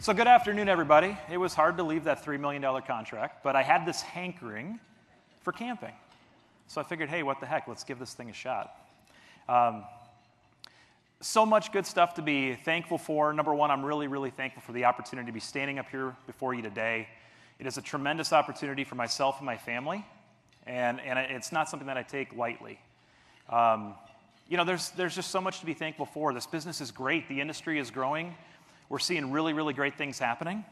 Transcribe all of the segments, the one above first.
So good afternoon, everybody. It was hard to leave that $3 million contract, but I had this hankering for camping. So I figured, hey, what the heck, let's give this thing a shot. So much good stuff to be thankful for. Number one, I'm really, really thankful for the opportunity to be standing up here before you today. It is a tremendous opportunity for myself and my family, and it's not something that I take lightly. There's just so much to be thankful for. This business is great. The industry is growing. We're seeing really, really great things happening.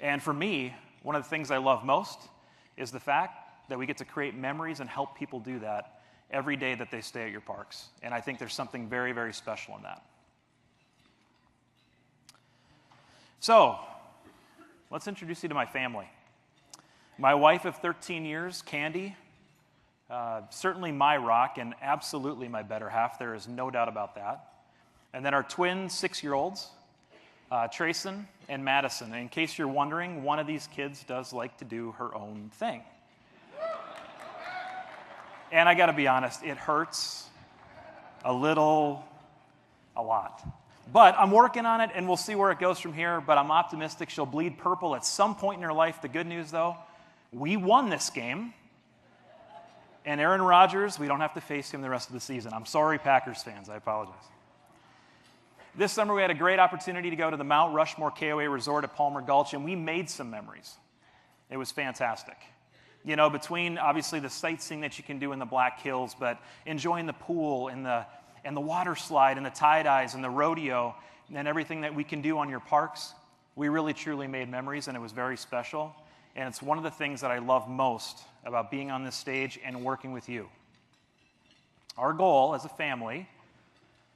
And for me, one of the things I love most is the fact that we get to create memories and help people do that every day that they stay at your parks. And I think there's something very, very special in that. So, let's introduce you to my family. My wife of 13 years, Candy, certainly my rock and absolutely my better half. There is no doubt about that. And then our twin 6-year-olds, Trayson and Madison. And in case you're wondering, one of these kids does like to do her own thing. And I got to be honest, it hurts a lot. But I'm working on it, and we'll see where it goes from here. But I'm optimistic she'll bleed purple at some point in her life. The good news, though, we won this game. And Aaron Rodgers, we don't have to face him the rest of the season. I'm sorry, Packers fans. I apologize. This summer, we had a great opportunity to go to the Mount Rushmore KOA Resort at Palmer Gulch, and we made some memories. It was fantastic. You know, between, obviously, the sightseeing that you can do in the Black Hills, but enjoying the pool and the water slide and the tie-dyes and the rodeo and everything that we can do on your parks, we really, truly made memories, and it was very special. And it's one of the things that I love most about being on this stage and working with you. Our goal as a family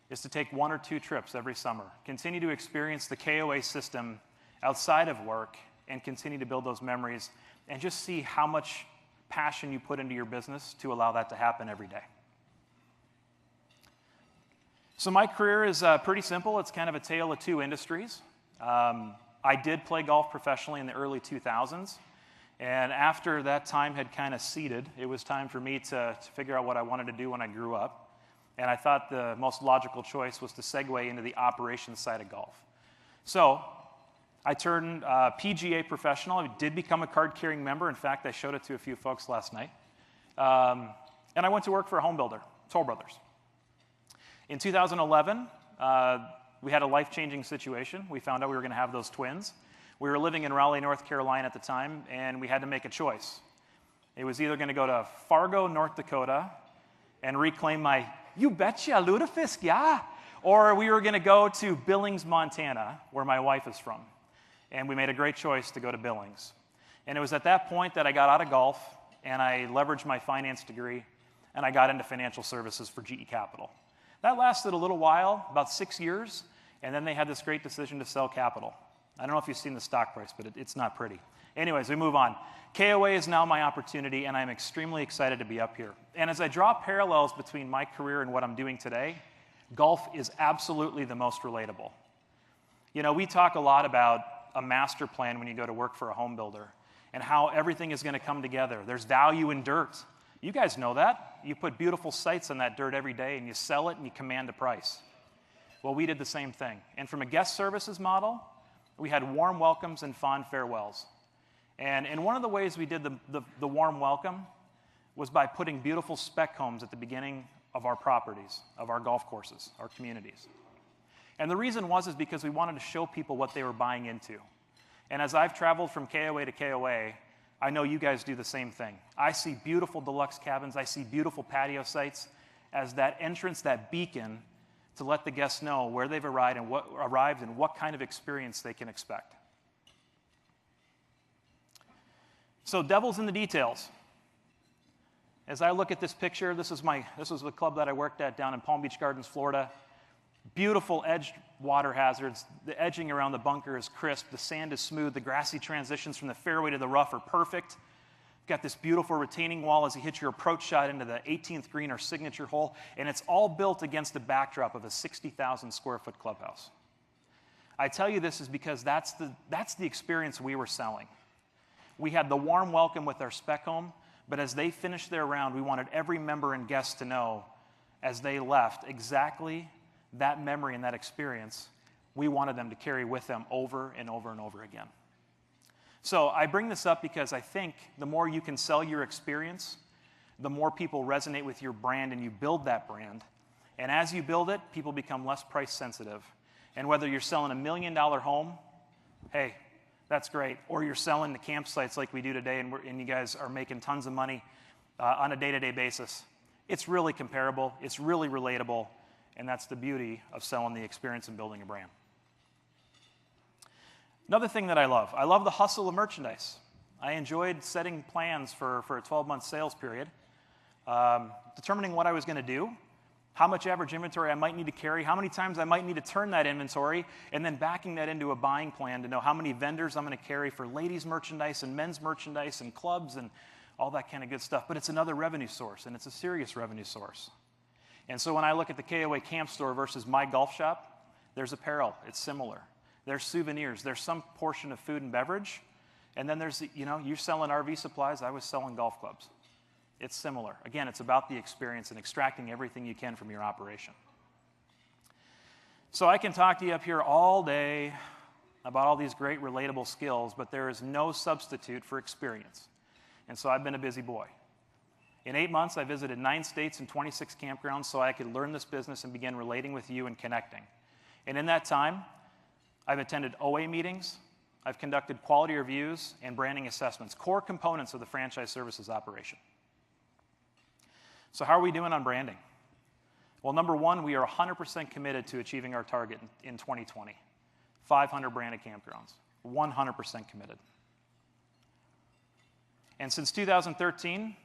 is to take 1 or 2 trips every summer, continue to experience the KOA system outside of work, and continue to build those memories, and just see how much passion you put into your business to allow that to happen every day. So my career is pretty simple. It's kind of a tale of 2 industries. I did play golf professionally in the early 2000s, and after that time had kind of seeded, it was time for me to figure out what I wanted to do when I grew up. And I thought the most logical choice was to segue into the operations side of golf. So I turned PGA professional. I did become a card-carrying member. In fact, I showed it to a few folks last night. And I went to work for a home builder, Toll Brothers. In 2011, we had a life-changing situation. We found out we were going to have those twins. We were living in Raleigh, North Carolina at the time, and we had to make a choice. It was either going to go to Fargo, North Dakota, and reclaim my "you betcha, lutefisk, yeah," or we were going to go to Billings, Montana, where my wife is from. And we made a great choice to go to Billings. And it was at that point that I got out of golf, and I leveraged my finance degree, and I got into financial services for GE Capital. That lasted a little while, about 6 years, and then they had this great decision to sell Capital. I don't know if you've seen the stock price, but it's not pretty. Anyways, we move on. KOA is now my opportunity, and I'm extremely excited to be up here. And as I draw parallels between my career and what I'm doing today, golf is absolutely the most relatable. You know, we talk a lot about a master plan when you go to work for a home builder and how everything is going to come together. There's value in dirt. You guys know that. You put beautiful sites on that dirt every day, and you sell it, and you command a price. Well, we did the same thing. And from a guest services model, we had warm welcomes and fond farewells. And one of the ways we did the warm welcome was by putting beautiful spec homes at the beginning of our properties, of our golf courses, our communities. And the reason is because we wanted to show people what they were buying into. And as I've traveled from KOA to KOA, I know you guys do the same thing. I see beautiful deluxe cabins. I see beautiful patio sites as that entrance, that beacon, to let the guests know where they've arrived and what kind of experience they can expect. So devil's in the details. As I look at this picture, this was the club that I worked at down in Palm Beach Gardens, Florida. Beautiful edged water hazards. The edging around the bunker is crisp. The sand is smooth. The grassy transitions from the fairway to the rough are perfect. Got this beautiful retaining wall as you hit your approach shot into the 18th green, our signature hole, and it's all built against the backdrop of a 60,000 square foot clubhouse. I tell you this is because that's the experience we were selling. We had the warm welcome with our spec home, but as they finished their round, we wanted every member and guest to know as they left exactly that memory and that experience we wanted them to carry with them over and over and over again. So I bring this up because I think the more you can sell your experience, the more people resonate with your brand and you build that brand. And as you build it, people become less price sensitive. And whether you're selling $1 million home, hey, that's great. Or you're selling the campsites like we do today and you guys are making tons of money on a day-to-day basis. It's really comparable. It's really relatable. And that's the beauty of selling the experience and building a brand. Another thing that I love the hustle of merchandise. I enjoyed setting plans for a 12-month sales period, determining what I was going to do, how much average inventory I might need to carry, how many times I might need to turn that inventory, and then backing that into a buying plan to know how many vendors I'm going to carry for ladies' merchandise and men's merchandise and clubs and all that kind of good stuff. But it's another revenue source, and it's a serious revenue source. And so when I look at the KOA camp store versus my golf shop, there's apparel. It's similar. There's souvenirs. There's some portion of food and beverage. And then there's, you're selling RV supplies. I was selling golf clubs. It's similar. Again, it's about the experience and extracting everything you can from your operation. So I can talk to you up here all day about all these great relatable skills, but there is no substitute for experience. And so I've been a busy boy. In 8 months, I visited 9 states and 26 campgrounds so I could learn this business and begin relating with you and connecting. And in that time, I've attended OA meetings, I've conducted quality reviews and branding assessments, core components of the franchise services operation. So how are we doing on branding? Well, number one, we are 100% committed to achieving our target in 2020. 500 branded campgrounds, 100% committed. And since 2013,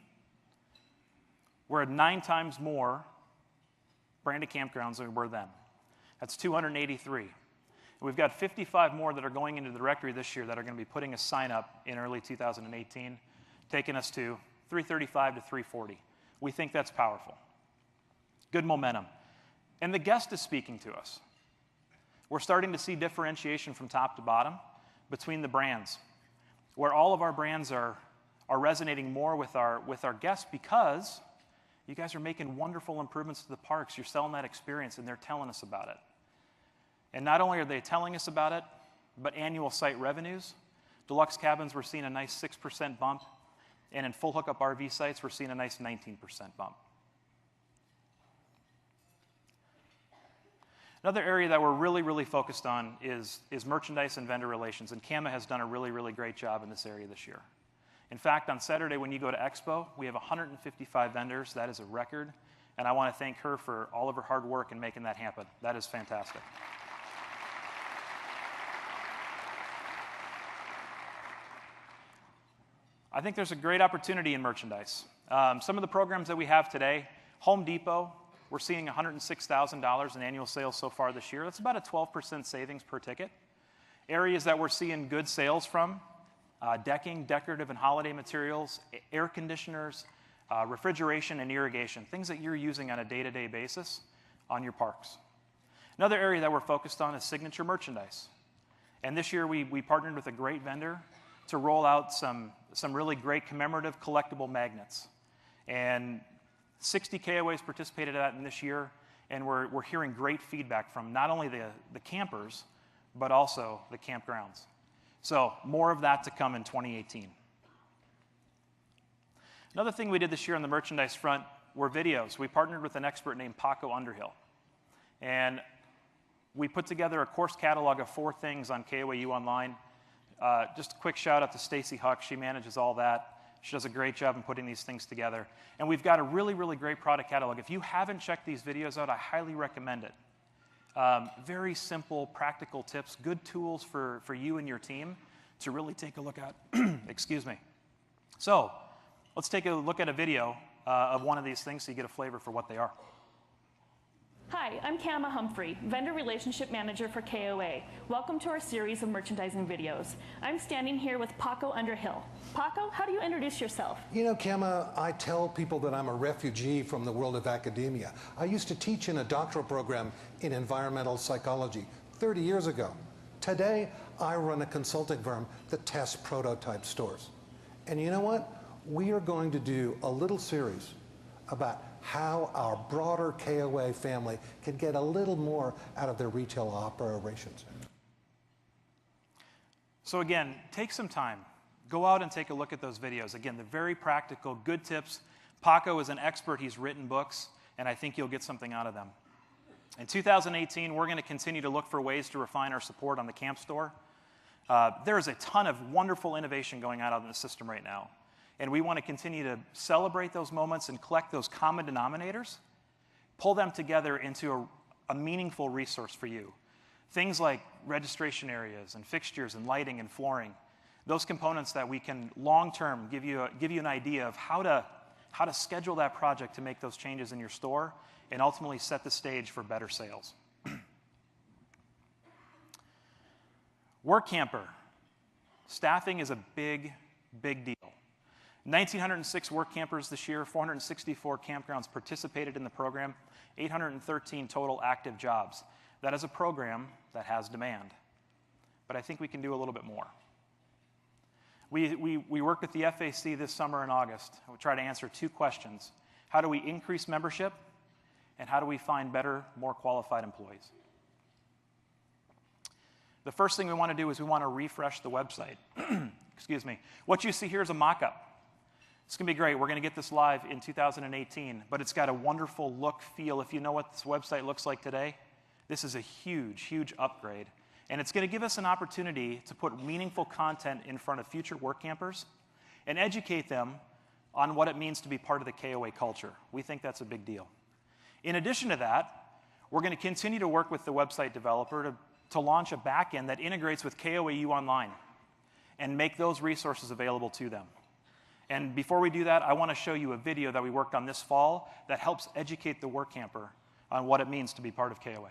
we're at 9 times more branded campgrounds than we were then. That's 283. We've got 55 more that are going into the directory this year that are going to be putting a sign up in early 2018, taking us to 335 to 340. We think that's powerful. Good momentum. And the guest is speaking to us. We're starting to see differentiation from top to bottom between the brands, where all of our brands are resonating more with our guests because you guys are making wonderful improvements to the parks. You're selling that experience, and they're telling us about it. And not only are they telling us about it, but annual site revenues. Deluxe cabins, we're seeing a nice 6% bump. And in full hookup RV sites, we're seeing a nice 19% bump. Another area that we're really, really focused on is merchandise and vendor relations. And KAMA has done a really, really great job in this area this year. In fact, on Saturday when you go to Expo, we have 155 vendors. That is a record. And I want to thank her for all of her hard work in making that happen. That is fantastic. I think there's a great opportunity in merchandise. Some of the programs that we have today, Home Depot, we're seeing $106,000 in annual sales so far this year. That's about a 12% savings per ticket. Areas that we're seeing good sales from, decking, decorative and holiday materials, air conditioners, refrigeration and irrigation, things that you're using on a day-to-day basis on your parks. Another area that we're focused on is signature merchandise. And this year we partnered with a great vendor to roll out some really great commemorative collectible magnets. And 60 KOAs participated in that in this year, and we're hearing great feedback from not only the campers, but also the campgrounds. So more of that to come in 2018. Another thing we did this year on the merchandise front were videos. We partnered with an expert named Paco Underhill. And we put together a course catalog of 4 things on KOAU Online. Just a quick shout out to Stacy Huck. She manages all that. She does a great job in putting these things together. And we've got a really, really great product catalog. If you haven't checked these videos out, I highly recommend it. Very simple, practical tips, good tools for you and your team to really take a look at. Excuse me. So let's take a look at a video of one of these things so you get a flavor for what they are. Hi, I'm Kama Humphrey, Vendor Relationship Manager for KOA. Welcome to our series of merchandising videos. I'm standing here with Paco Underhill. Paco, how do you introduce yourself? You know, Kama, I tell people that I'm a refugee from the world of academia. I used to teach in a doctoral program in environmental psychology 30 years ago. Today, I run a consulting firm that tests prototype stores. And you know what? We are going to do a little series about how our broader KOA family can get a little more out of their retail operations. So again, take some time. Go out and take a look at those videos. Again, they're very practical, good tips. Paco is an expert. He's written books, and I think you'll get something out of them. In 2018, we're going to continue to look for ways to refine our support on the camp store. There is a ton of wonderful innovation going on in the system right now. And we want to continue to celebrate those moments and collect those common denominators, pull them together into a meaningful resource for you. Things like registration areas and fixtures and lighting and flooring, those components that we can long-term give you an idea of how to schedule that project to make those changes in your store and ultimately set the stage for better sales. Work camper. Staffing is a big, big deal. 1,906 work campers this year, 464 campgrounds participated in the program, 813 total active jobs. That is a program that has demand. But I think we can do a little bit more. We worked with the FAC this summer in August. We try to answer two questions. How do we increase membership? And how do we find better, more qualified employees? The first thing we want to do is we want to refresh the website. Excuse me. What you see here is a mock-up. It's going to be great. We're going to get this live in 2018, but it's got a wonderful look, feel. If you know what this website looks like today, this is a huge, huge upgrade. And it's going to give us an opportunity to put meaningful content in front of future work campers and educate them on what it means to be part of the KOA culture. We think that's a big deal. In addition to that, we're going to continue to work with the website developer to launch a backend that integrates with KOAU Online and make those resources available to them. And before we do that, I want to show you a video that we worked on this fall that helps educate the work camper on what it means to be part of KOA.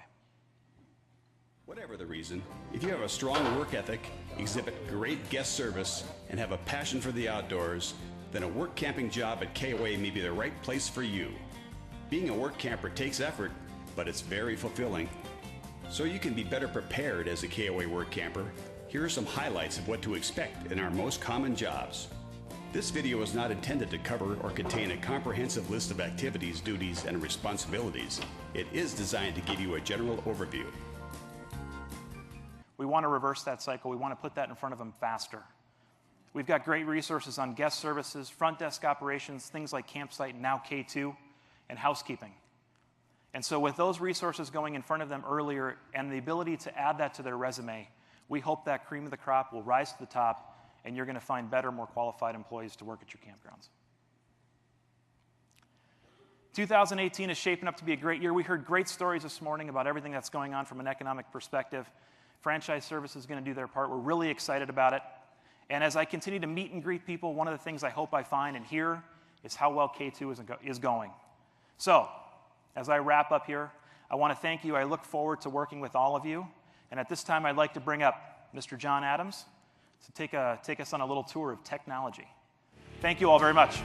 Whatever the reason, if you have a strong work ethic, exhibit great guest service, and have a passion for the outdoors, then a work camping job at KOA may be the right place for you. Being a work camper takes effort, but it's very fulfilling. So you can be better prepared as a KOA work camper, here are some highlights of what to expect in our most common jobs. This video is not intended to cover or contain a comprehensive list of activities, duties, and responsibilities. It is designed to give you a general overview. We want to reverse that cycle. We want to put that in front of them faster. We've got great resources on guest services, front desk operations, things like campsite, and now K2, and housekeeping. And so with those resources going in front of them earlier and the ability to add that to their resume, we hope that cream of the crop will rise to the top and you're going to find better, more qualified employees to work at your campgrounds. 2018 is shaping up to be a great year. We heard great stories this morning about everything that's going on from an economic perspective. Franchise Services is going to do their part. We're really excited about it. And as I continue to meet and greet people, one of the things I hope I find and hear is how well K2 is going. So, as I wrap up here, I want to thank you. I look forward to working with all of you. And at this time, I'd like to bring up Mr. John Adams to take us on a little tour of technology. Thank you all very much.